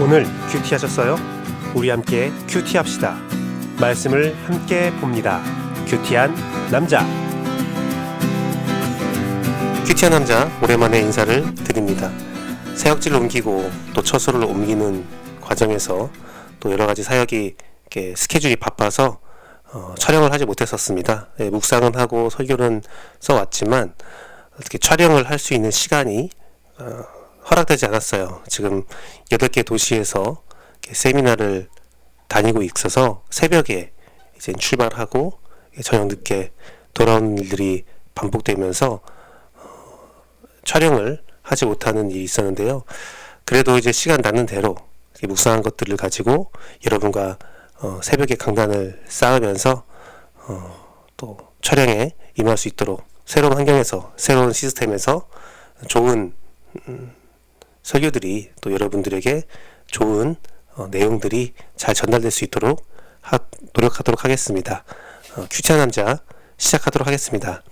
오늘 큐티 하셨어요? 우리 함께 큐티 합시다. 말씀을 함께 봅니다. 큐티한 남자. 큐티한 남자, 오랜만에 인사를 드립니다. 사역지를 옮기고 또 처소를 옮기는 과정에서 또 여러가지 사역이 이렇게 스케줄이 바빠서 촬영을 하지 못했었습니다. 묵상은 하고 설교는 써왔지만 어떻게 촬영을 할 수 있는 시간이 허락되지 않았어요. 지금 8개 도시에서 세미나를 다니고 있어서 새벽에 이제 출발하고 저녁 늦게 돌아오는 일들이 반복되면서 촬영을 하지 못하는 일이 있었는데요. 그래도 이제 시간 나는 대로 묵상한 것들을 가지고 여러분과 새벽에 강단을 쌓으면서 또 촬영에 임할 수 있도록 새로운 환경에서, 새로운 시스템에서 좋은 설교들이 또 여러분들에게 좋은 내용들이 잘 전달될 수 있도록 노력하도록 하겠습니다. 큐티한 남자 시작하도록 하겠습니다.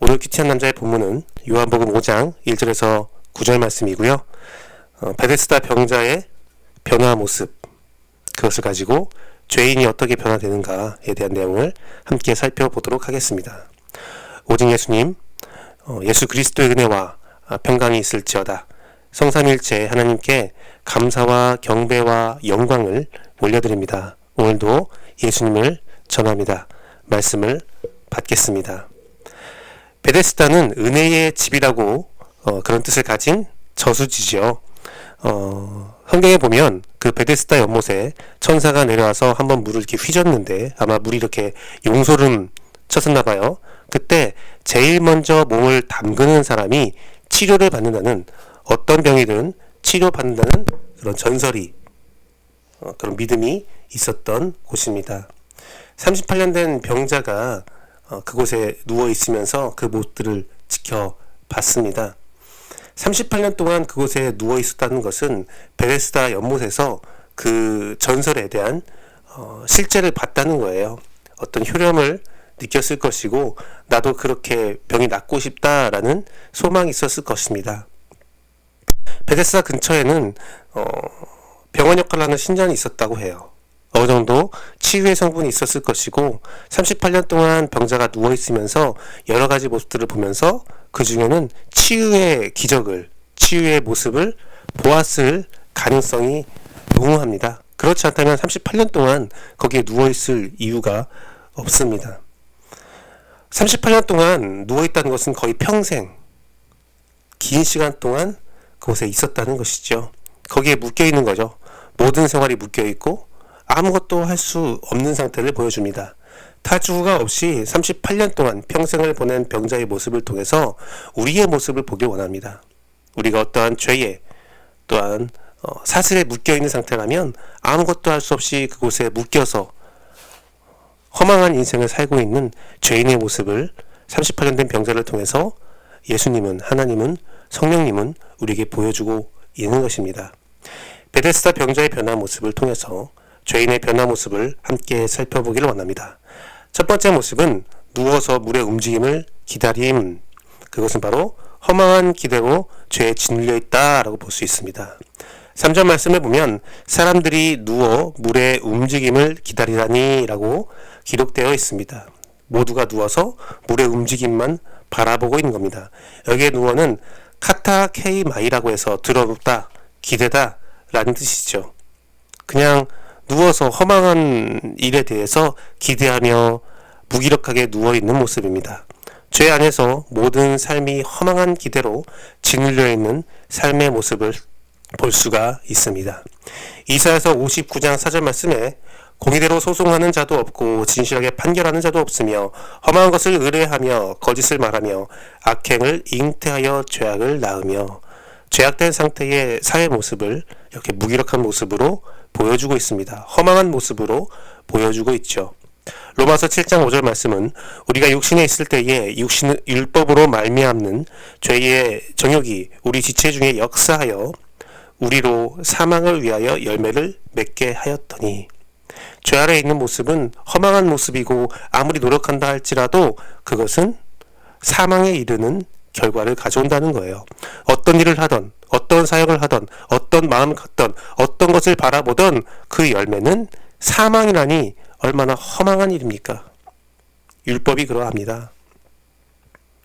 오늘 큐티한 남자의 본문은 요한복음 5장 1절에서 9절 말씀이고요. 베데스다 병자의 변화 모습, 그것을 가지고 죄인이 어떻게 변화되는가에 대한 내용을 함께 살펴보도록 하겠습니다. 오직 예수님, 예수 그리스도의 은혜와 평강이 있을지어다. 성삼일체 하나님께 감사와 경배와 영광을 올려드립니다. 오늘도 예수님을 전합니다. 말씀을 받겠습니다. 베데스다는 은혜의 집이라고 그런 뜻을 가진 저수지죠. 성경에 보면 그 베데스다 연못에 천사가 내려와서 한번 물을 이렇게 휘젓는데 아마 물이 이렇게 용소름 쳤었나봐요. 그때 제일 먼저 몸을 담그는 사람이 치료를 받는다는, 어떤 병이든 치료받는다는 그런 전설이, 그런 믿음이 있었던 곳입니다. 38년 된 병자가 그곳에 누워 있으면서 그 모습들을 지켜봤습니다. 38년 동안 그곳에 누워 있었다는 것은 베데스다 연못에서 그 전설에 대한 실제를 봤다는 거예요. 어떤 효력을 느꼈을 것이고 나도 그렇게 병이 낫고 싶다라는 소망이 있었을 것입니다. 베데스다 근처에는 병원 역할을 하는 신전이 있었다고 해요. 어느 정도 치유의 성분이 있었을 것이고 38년 동안 병자가 누워있으면서 여러 가지 모습들을 보면서 그 중에는 치유의 기적을, 치유의 모습을 보았을 가능성이 농후합니다. 그렇지 않다면 38년 동안 거기에 누워있을 이유가 없습니다. 38년 동안 누워있다는 것은 거의 평생, 긴 시간 동안 그곳에 있었다는 것이죠. 거기에 묶여있는 거죠. 모든 생활이 묶여있고 아무것도 할 수 없는 상태를 보여줍니다. 탈주가 없이 38년 동안 평생을 보낸 병자의 모습을 통해서 우리의 모습을 보길 원합니다. 우리가 어떠한 죄에 또한 사슬에 묶여있는 상태라면 아무것도 할 수 없이 그곳에 묶여서 허망한 인생을 살고 있는 죄인의 모습을 38년 된 병자를 통해서 예수님은, 하나님은, 성령님은 우리에게 보여주고 있는 것입니다. 베데스다 병자의 변화 모습을 통해서 죄인의 변화 모습을 함께 살펴보기를 원합니다. 첫 번째 모습은 누워서 물의 움직임을 기다림. 그것은 바로 허망한 기대로 죄에 짓눌려 있다라고 볼 수 있습니다. 3절 말씀을 보면 사람들이 누워 물의 움직임을 기다리라니 라고 기록되어 있습니다. 모두가 누워서 물의 움직임만 바라보고 있는 겁니다. 여기에 누워는 카타케이마이라고 해서 들어눕다, 기대다 라는 뜻이죠. 그냥 누워서 허망한 일에 대해서 기대하며 무기력하게 누워있는 모습입니다. 죄 안에서 모든 삶이 허망한 기대로 짓눌려 있는 삶의 모습을 볼 수가 있습니다. 이사야서 59장 4절 말씀에 공의대로 소송하는 자도 없고 진실하게 판결하는 자도 없으며 험한 것을 의뢰하며 거짓을 말하며 악행을 잉태하여 죄악을 낳으며, 죄악된 상태의 사회 모습을 이렇게 무기력한 모습으로 보여주고 있습니다. 허망한 모습으로 보여주고 있죠. 로마서 7장 5절 말씀은 우리가 육신에 있을 때에 육신의 율법으로 말미암는 죄의 정욕이 우리 지체 중에 역사하여 우리로 사망을 위하여 열매를 맺게 하였더니, 죄 아래에 있는 모습은 허망한 모습이고 아무리 노력한다 할지라도 그것은 사망에 이르는 결과를 가져온다는 거예요. 어떤 일을 하던, 어떤 사역을 하던, 어떤 어떤 마음을 갖던 어떤 것을 바라보던 그 열매는 사망이라니 얼마나 험한 일입니까? 율법이 그러합니다.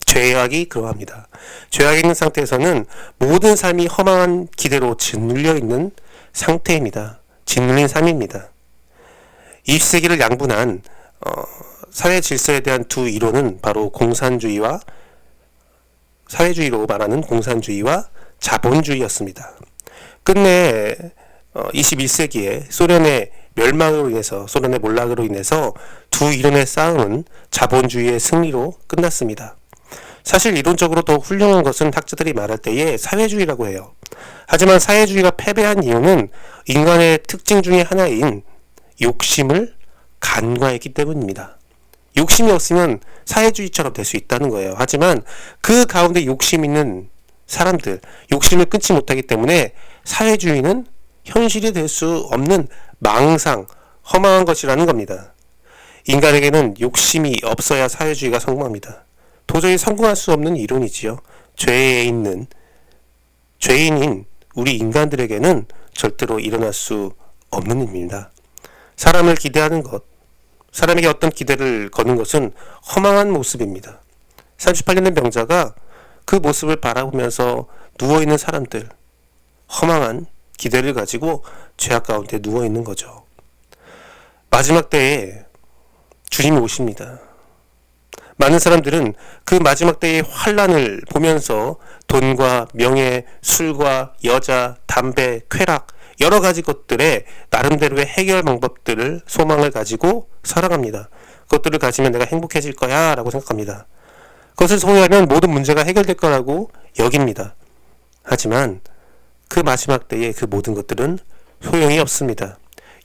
죄악이 그러합니다. 죄악이 있는 상태에서는 모든 삶이 허망한 기대로 짓눌려 있는 상태입니다. 짓눌린 삶입니다. 20세기를 양분한 사회 질서에 대한 두 이론은 바로 공산주의와 사회주의로 말하는 공산주의와 자본주의였습니다. 끝내 21세기에 소련의 멸망으로 인해서, 소련의 몰락으로 인해서 두 이론의 싸움은 자본주의의 승리로 끝났습니다. 사실 이론적으로 더 훌륭한 것은 학자들이 말할 때에 사회주의라고 해요. 하지만 사회주의가 패배한 이유는 인간의 특징 중에 하나인 욕심을 간과했기 때문입니다. 욕심이 없으면 사회주의처럼 될 수 있다는 거예요. 하지만 그 가운데 욕심 있는 사람들, 욕심을 끊지 못하기 때문에 사회주의는 현실이 될 수 없는 망상, 허망한 것이라는 겁니다. 인간에게는 욕심이 없어야 사회주의가 성공합니다. 도저히 성공할 수 없는 이론이지요. 죄인인 우리 인간들에게는 절대로 일어날 수 없는 일입니다. 사람을 기대하는 것, 사람에게 어떤 기대를 거는 것은 허망한 모습입니다. 38년 된 병자가 그 모습을 바라보면서 누워있는 사람들, 허망한 기대를 가지고 죄악 가운데 누워있는 거죠. 마지막 때에 주님이 오십니다. 많은 사람들은 그 마지막 때의 환란을 보면서 돈과 명예, 술과 여자, 담배, 쾌락, 여러 가지 것들에 나름대로의 해결 방법들을, 소망을 가지고 살아갑니다. 그것들을 가지면 내가 행복해질 거야 라고 생각합니다. 그것을 소유하면 모든 문제가 해결될 거라고 여깁니다. 하지만 그 마지막 때에 그 모든 것들은 소용이 없습니다.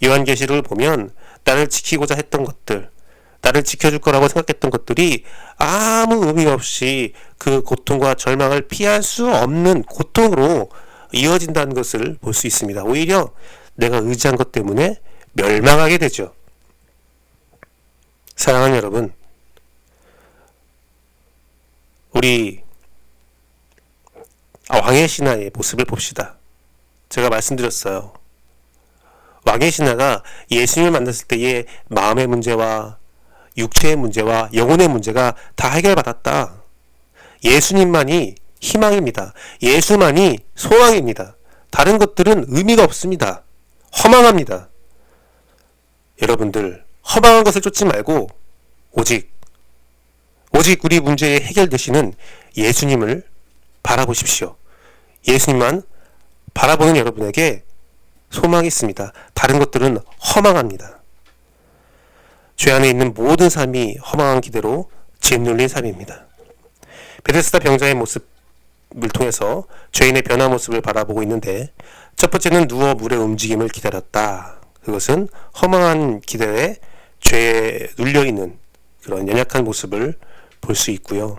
요한계시록을 보면 나를 지키고자 했던 것들, 나를 지켜줄 거라고 생각했던 것들이 아무 의미 없이 그 고통과 절망을 피할 수 없는 고통으로 이어진다는 것을 볼 수 있습니다. 오히려 내가 의지한 것 때문에 멸망하게 되죠. 사랑하는 여러분, 우리 왕의 신하의 모습을 봅시다. 제가 말씀드렸어요. 왕의 신하가 예수님을 만났을 때의 마음의 문제와 육체의 문제와 영혼의 문제가 다 해결받았다. 예수님만이 희망입니다. 예수만이 소망입니다. 다른 것들은 의미가 없습니다. 허망합니다. 여러분들, 허망한 것을 쫓지 말고 오직 우리 문제의 해결 되시는 예수님을 바라보십시오. 예수님만 바라보는 여러분에게 소망이 있습니다. 다른 것들은 허망합니다. 죄 안에 있는 모든 삶이 허망한 기대로 짓눌린 삶입니다. 베데스다 병자의 모습을 통해서 죄인의 변화 모습을 바라보고 있는데, 첫 번째는 누워 물의 움직임을 기다렸다. 그것은 허망한 기대에 죄에 눌려있는 그런 연약한 모습을 볼 수 있고요.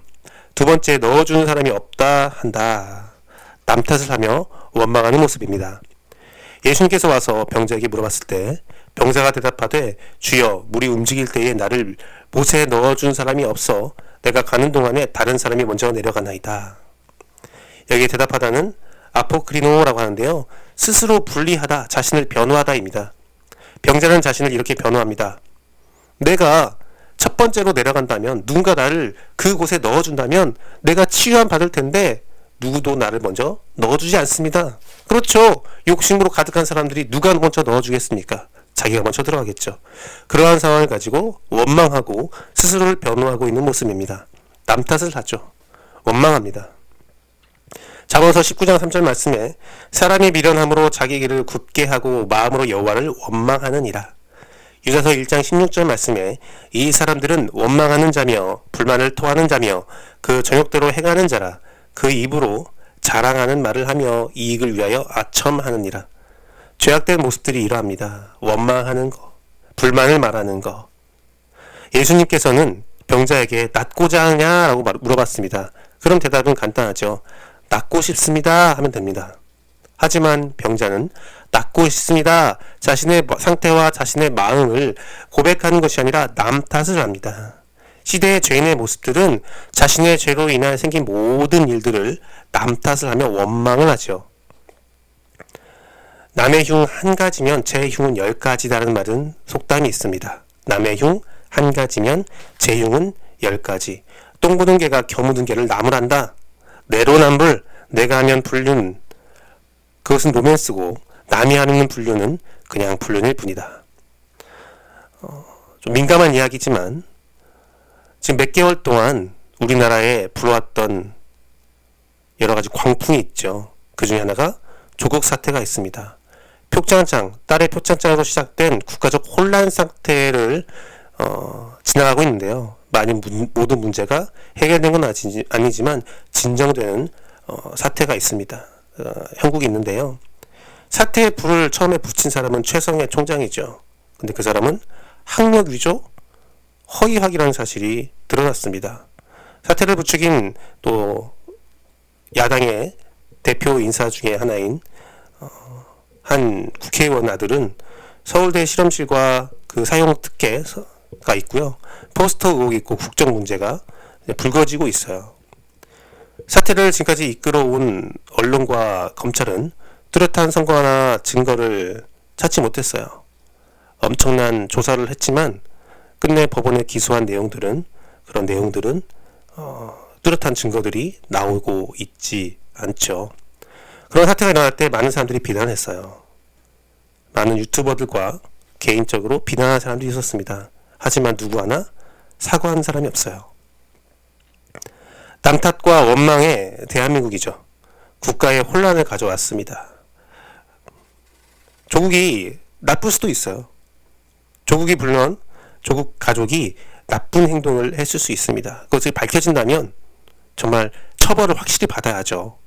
두 번째, 넣어주는 사람이 없다 한다. 남 탓을 하며 원망하는 모습입니다. 예수님께서 와서 병자에게 물어봤을 때 병자가 대답하되, 주여, 물이 움직일 때에 나를 못에 넣어준 사람이 없어 내가 가는 동안에 다른 사람이 먼저 내려가나이다. 여기에 대답하다는 아포크리노라고 하는데요, 스스로 분리하다, 자신을 변호하다입니다. 병자는 자신을 이렇게 변호합니다. 내가 첫 번째로 내려간다면, 누군가 나를 그곳에 넣어준다면 내가 치유함 받을 텐데 누구도 나를 먼저 넣어주지 않습니다. 그렇죠. 욕심으로 가득한 사람들이 누가 먼저 넣어주겠습니까? 자기가 먼저 들어가겠죠. 그러한 상황을 가지고 원망하고 스스로를 변호하고 있는 모습입니다. 남 탓을 하죠. 원망합니다. 잠언서 19장 3절 말씀에 사람이 미련함으로 자기 길을 굳게 하고 마음으로 여호와를 원망하느니라. 유다서 1장 16절 말씀에 이 사람들은 원망하는 자며 불만을 토하는 자며 그 정욕대로 행하는 자라. 그 입으로 자랑하는 말을 하며 이익을 위하여 아첨하느니라. 죄악된 모습들이 이러합니다. 원망하는 거, 불만을 말하는 거. 예수님께서는 병자에게 낫고자 하냐라고 물어봤습니다. 그럼 대답은 간단하죠. 낫고 싶습니다 하면 됩니다. 하지만 병자는 낫고 싶습니다, 자신의 상태와 자신의 마음을 고백하는 것이 아니라 남 탓을 합니다. 시대의 죄인의 모습들은 자신의 죄로 인해 생긴 모든 일들을 남 탓을 하며 원망을 하죠. 남의 흉 한 가지면 제 흉은 10가지다라는 말은 속담이 있습니다. 남의 흉 한 가지면 제 흉은 10가지. 똥 묻은 개가 겨 묻은 개를 나무란다. 내로남불, 내가 하면 불륜, 그것은 로맨스고 남이 하는 불륜은 그냥 불륜일 뿐이다. 좀 민감한 이야기지만 지금 몇 개월 동안 우리나라에 불어왔던 여러 가지 광풍이 있죠. 그 중에 하나가 조국 사태가 있습니다. 표창장, 딸의 표창장에서 시작된 국가적 혼란 상태를 지나가고 있는데요. 많은 모든 문제가 해결된 건 아니지만 진정되는 사태가 있습니다. 형국이 있는데요. 사태에 불을 처음에 붙인 사람은 최성해 총장이죠. 근데 그 사람은 학력 위조, 허위학이라는 사실이 드러났습니다. 사태를 부추긴 또 야당의 대표 인사 중에 하나인 한 국회의원 아들은 서울대 실험실과 그 사용 특혜가 있고요. 포스터 의혹이 있고 국정 문제가 불거지고 있어요. 사태를 지금까지 이끌어온 언론과 검찰은 뚜렷한 선거나 증거를 찾지 못했어요. 엄청난 조사를 했지만 끝내 법원에 기소한 그런 내용들은 뚜렷한 증거들이 나오고 있지 않죠. 그런 사태가 일어날 때 많은 사람들이 비난했어요. 많은 유튜버들과 개인적으로 비난하는 사람들이 있었습니다. 하지만 누구 하나 사과하는 사람이 없어요. 남 탓과 원망의 대한민국이죠. 국가의 혼란을 가져왔습니다. 조국이 나쁠 수도 있어요. 물론 조국 가족이 나쁜 행동을 했을 수 있습니다. 그것이 밝혀진다면 정말 처벌을 확실히 받아야죠.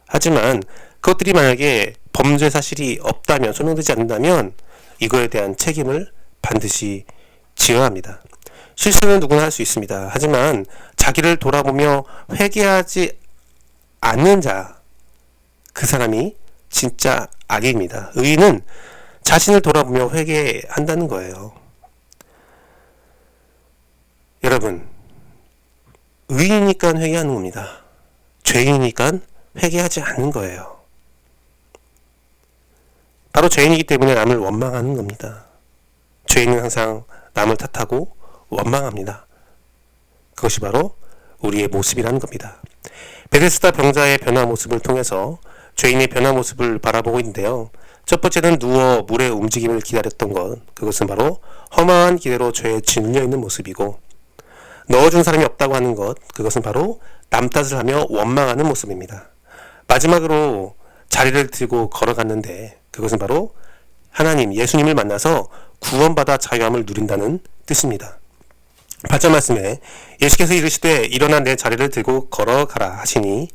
하지만 그것들이 만약에 범죄 사실이 없다면, 소명되지 않는다면 이거에 대한 책임을 반드시 지어야 합니다. 실수는 누구나 할 수 있습니다. 하지만 자기를 돌아보며 회개하지 않는 자, 그 사람이 진짜 악입니다. 의인은 자신을 돌아보며 회개한다는 거예요. 여러분, 의인이니까 회개하는 겁니다. 죄인이니까 회개하지 않는 거예요. 바로 죄인이기 때문에 남을 원망하는 겁니다. 죄인은 항상 남을 탓하고 원망합니다. 그것이 바로 우리의 모습이라는 겁니다. 베데스다 병자의 변화 모습을 통해서 죄인의 변화 모습을 바라보고 있는데요. 첫 번째는 누워 물의 움직임을 기다렸던 것, 그것은 바로 허망한 기대로 죄에 질려 있는 모습이고, 넣어준 사람이 없다고 하는 것, 그것은 바로 남 탓을 하며 원망하는 모습입니다. 마지막으로 자리를 들고 걸어갔는데 그것은 바로 하나님, 예수님을 만나서 구원받아 자유함을 누린다는 뜻입니다. 8절 말씀에 예수께서 이르시되 일어나 내 자리를 들고 걸어가라 하시니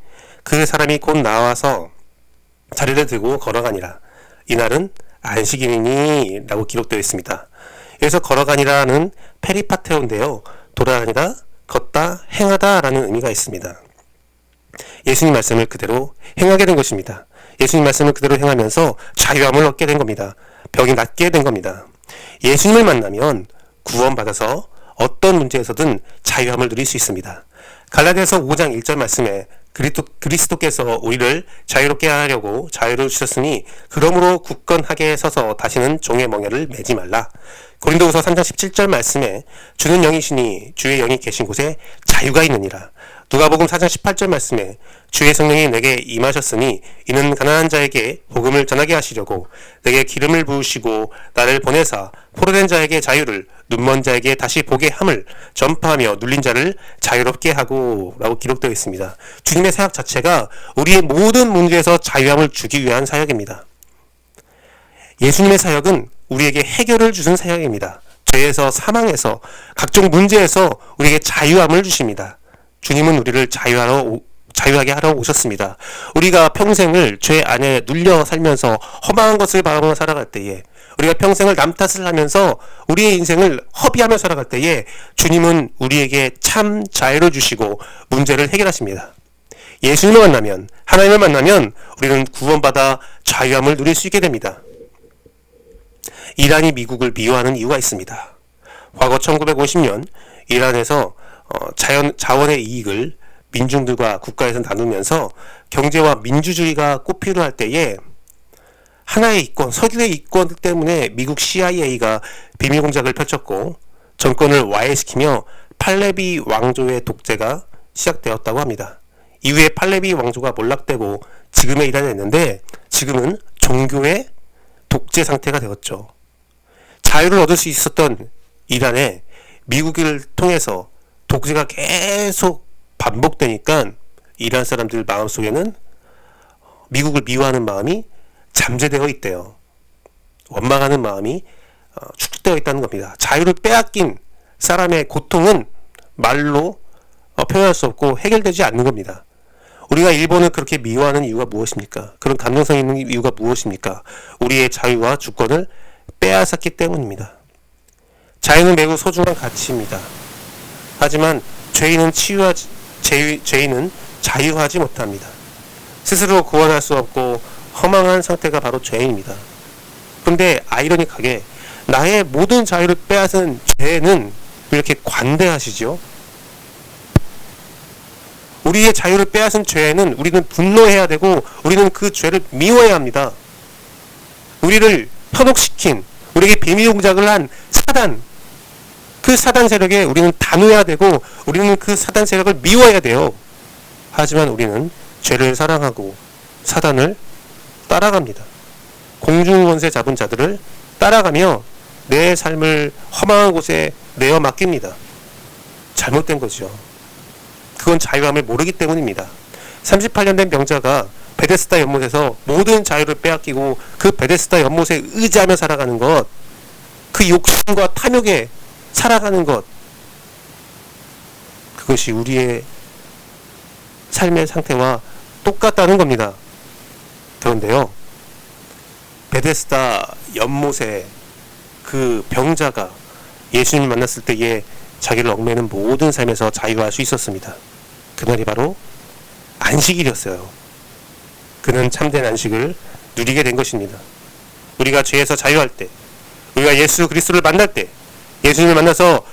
그 사람이 곧 나와서 자리를 들고 걸어가니라. 이날은 안식일이니 라고 기록되어 있습니다. 여기서 걸어가니라는 페리파테오인데요. 돌아다니다, 걷다, 행하다 라는 의미가 있습니다. 예수님 말씀을 그대로 행하게 된 것입니다. 예수님 말씀을 그대로 행하면서 자유함을 얻게 된 겁니다. 병이 낫게 된 겁니다. 예수님을 만나면 구원받아서 어떤 문제에서든 자유함을 누릴 수 있습니다. 갈라디아서 5장 1절 말씀에 그리스도께서 우리를 자유롭게 하려고 자유를 주셨으니 그러므로 굳건하게 서서 다시는 종의 멍에를 매지 말라. 고린도후서 3장 17절 말씀에 주는 영이시니 주의 영이 계신 곳에 자유가 있느니라. 누가복음 4장 18절 말씀에 주의 성령이 내게 임하셨으니 이는 가난한 자에게 복음을 전하게 하시려고 내게 기름을 부으시고 나를 보내사 포로된 자에게 자유를, 눈먼 자에게 다시 보게 함을 전파하며 눌린 자를 자유롭게 하고 라고 기록되어 있습니다. 주님의 사역 자체가 우리의 모든 문제에서 자유함을 주기 위한 사역입니다. 예수님의 사역은 우리에게 해결을 주는 사역입니다. 죄에서, 사망에서, 각종 문제에서 우리에게 자유함을 주십니다. 주님은 우리를 자유하게 하러 오셨습니다. 우리가 평생을 죄 안에 눌려 살면서 허망한 것을 바라보며 살아갈 때에, 우리가 평생을 남 탓을 하면서 우리의 인생을 허비하며 살아갈 때에 주님은 우리에게 참 자유를 주시고 문제를 해결하십니다. 예수님을 만나면, 하나님을 만나면 우리는 구원받아 자유함을 누릴 수 있게 됩니다. 이란이 미국을 미워하는 이유가 있습니다. 과거 1950년 이란에서 자원의 이익을 민중들과 국가에서 나누면서 경제와 민주주의가 꽃피우할 때에 하나의 이권, 석유의 이권 때문에 미국 CIA가 비밀 공작을 펼쳤고 정권을 와해시키며 팔레비 왕조의 독재가 시작되었다고 합니다. 이후에 팔레비 왕조가 몰락되고 지금에 이르렀는데 지금은 종교의 독재 상태가 되었죠. 자유를 얻을 수 있었던 이란에 미국을 통해서 독재가 계속 반복되니까 이란 사람들 마음속에는 미국을 미워하는 마음이 잠재되어 있대요. 원망하는 마음이 축적되어 있다는 겁니다. 자유를 빼앗긴 사람의 고통은 말로 표현할 수 없고 해결되지 않는 겁니다. 우리가 일본을 그렇게 미워하는 이유가 무엇입니까? 그런 감정성 있는 이유가 무엇입니까? 우리의 자유와 주권을 빼앗았기 때문입니다. 자유는 매우 소중한 가치입니다. 하지만 죄인은 자유하지 못합니다. 스스로 구원할 수 없고 허망한 상태가 바로 죄인입니다. 그런데 아이러니하게 나의 모든 자유를 빼앗은 죄는 왜 이렇게 관대하시죠? 우리의 자유를 빼앗은 죄는 우리는 분노해야 되고 우리는 그 죄를 미워해야 합니다. 우리를 현혹시킨, 우리에게 비밀 공작을 한 사단, 그 사단 세력에 우리는 단호해야 되고 우리는 그 사단 세력을 미워해야 돼요. 하지만 우리는 죄를 사랑하고 사단을 따라갑니다. 공중원세 잡은 자들을 따라가며 내 삶을 허망한 곳에 내어 맡깁니다. 잘못된 거죠. 그건 자유함을 모르기 때문입니다. 38년 된 병자가 베데스다 연못에서 모든 자유를 빼앗기고 그 베데스다 연못에 의지하며 살아가는 것, 그 욕심과 탐욕에 살아가는 것, 그것이 우리의 삶의 상태와 똑같다는 겁니다. 그런데요, 베데스다 연못에 그 병자가 예수님을 만났을 때에 자기를 얽매는 모든 삶에서 자유할 수 있었습니다. 그날이 바로 안식일이었어요. 그는 참된 안식을 누리게 된 것입니다. 우리가 죄에서 자유할 때, 우리가 예수 그리스도를 만날 때, 예수님을 만나서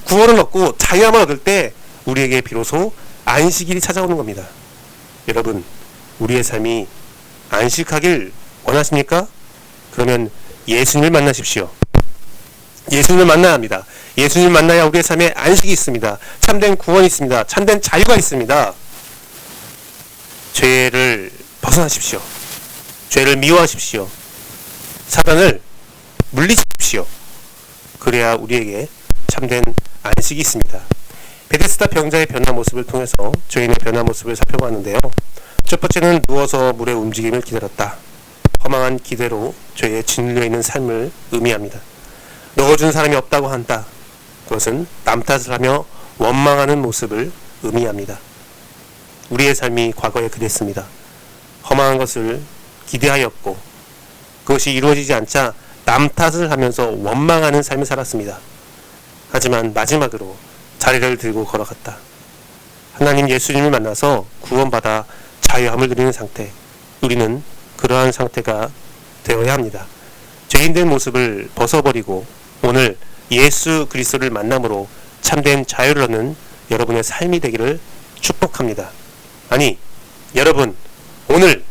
구원을 얻고 자유함을 얻을 때 우리에게 비로소 안식일이 찾아오는 겁니다. 여러분, 우리의 삶이 안식하길 원하십니까? 그러면 예수님을 만나십시오. 예수님을 만나야 합니다. 예수님을 만나야 우리의 삶에 안식이 있습니다. 참된 구원이 있습니다. 참된 자유가 있습니다. 죄를 벗어나십시오. 죄를 미워하십시오. 사단을 물리치십시오. 그래야 우리에게 참된 안식이 있습니다. 베데스다 병자의 변화 모습을 통해서 죄인의 변화 모습을 살펴봤는데요. 첫 번째는 누워서 물의 움직임을 기다렸다. 허망한 기대로 죄에 짓눌려 있는 삶을 의미합니다. 넣어준 사람이 없다고 한다. 그것은 남 탓을 하며 원망하는 모습을 의미합니다. 우리의 삶이 과거에 그랬습니다. 허망한 것을 기대하였고 그것이 이루어지지 않자 남 탓을 하면서 원망하는 삶을 살았습니다. 하지만 마지막으로 자리를 들고 걸어갔다. 하나님 예수님을 만나서 구원받아 자유함을 누리는 상태, 우리는 그러한 상태가 되어야 합니다. 죄인된 모습을 벗어버리고 오늘 예수 그리스도를 만남으로 참된 자유를 얻는 여러분의 삶이 되기를 축복합니다. 아니, 여러분 오늘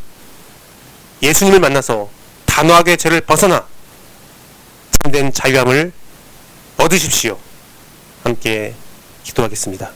예수님을 만나서 단호하게 죄를 벗어나 참된 자유함을 얻으십시오. 함께 기도하겠습니다.